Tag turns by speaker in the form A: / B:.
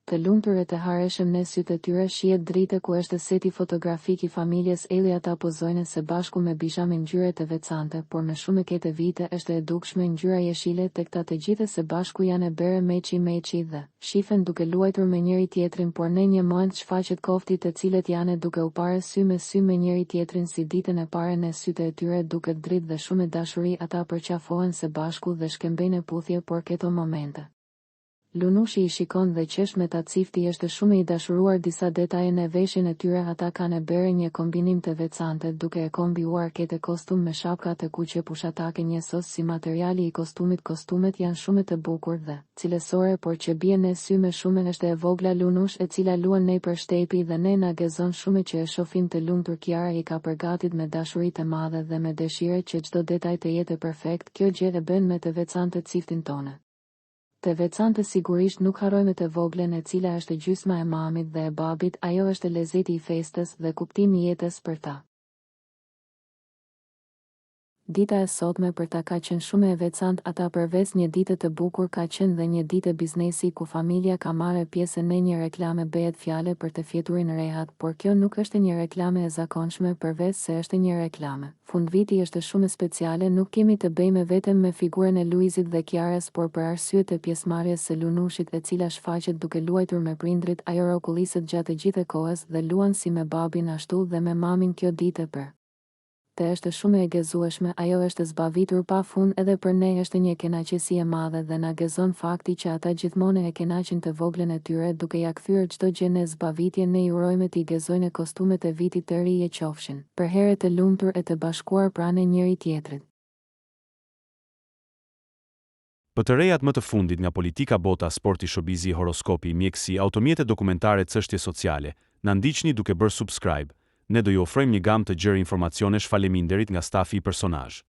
A: Të lumtur e të hareshëm në sytë e tyre shihet drite ku është seti fotografik i familjes Elli, ata pozojnë së bashku me bizhame ngjyre të veçante, por me shumë këtë vite është e dukshme ngjyra jeshile tek ta të gjithë së bashku janë e bere meçi dhe shifen duke luajtur me njëri tjetrin, por në një moment shfaqet kofti të cilët janë duke u parë sy me njëri tjetrin si ditën e parë në sytë e tyre duket dritë dhe shumë dashuri, ata përqafohen së bashku dhe shkëmbejnë puthje, por këto momente Lunushi i shikon dhe qesh me ta cifti është shumë i dashuruar, disa detaje në veshin e tyre ata kanë e bere një kombinim të veçante duke e kombiuar këtë kostum me shapka të kuqe pushatake njësos si materiali i kostumit. Kostumet janë shumë të bukur dhe cilësore, por që bie në sy me shumë është e vogla Lunush e cila luan nëpër shtepi dhe ne na gëzon shumë që e shohim të lumtur. Kiara i ka përgatit me dashuri të madhe dhe me dëshirë që çdo detaj të jetë perfekt. Kjo gjë e bën me të veçantë ciftin tonë. Të veçantë sigurisht nuk harrojmë të voglen e cila është gjysma e mamit dhe e babit, ajo është lezeti i festës dhe kuptimi i jetës për ta. Dita e sotme për ta ka qenë shumë e veçantë, ata përveç një dite të bukur ka qenë dhe një ditë biznesi ku familja ka marrë pjesë në një reklame. Bëhet fjale për të fjeturin Rehat, por kjo nuk është një reklame e zakonshme përveç se është një reklame. Fundviti është shumë speciale, nuk kemi të bëjmë vetëm me figurën e Luizit dhe Kiarës, por për arsye të pjesëmarrjes së Lunushit e cila shfaqet duke luajtur me prindrit, ajo rokulliset gjatë gjithë kohës dhe luan si me babin ashtu dhe me mamin. Kjo ditë për të është shumë e gëzueshme, ajo është zbavitur pa fund edhe për ne është një kënaqësi e madhe dhe na gëzon fakti që ata gjithmonë e kënaqin të voglen e tyre duke ja kthyer çdo gjë në zbavitje. Ne i urojmë t'i gëzojnë kostumet e vitit të ri e qofshin për herë të lumtur e të bashkuar pranë njëri tjetrit.
B: Për të rejat më të fundit nga politika, bota, sporti, showbizi, horoskopi, mjekësi, automjete dokumentare, çështje sociale, na ndiqni duke bërë subscribe. Ne do ju ofrojmë një gamë të gjerë informacionesh. Faleminderit nga stafi i personazh.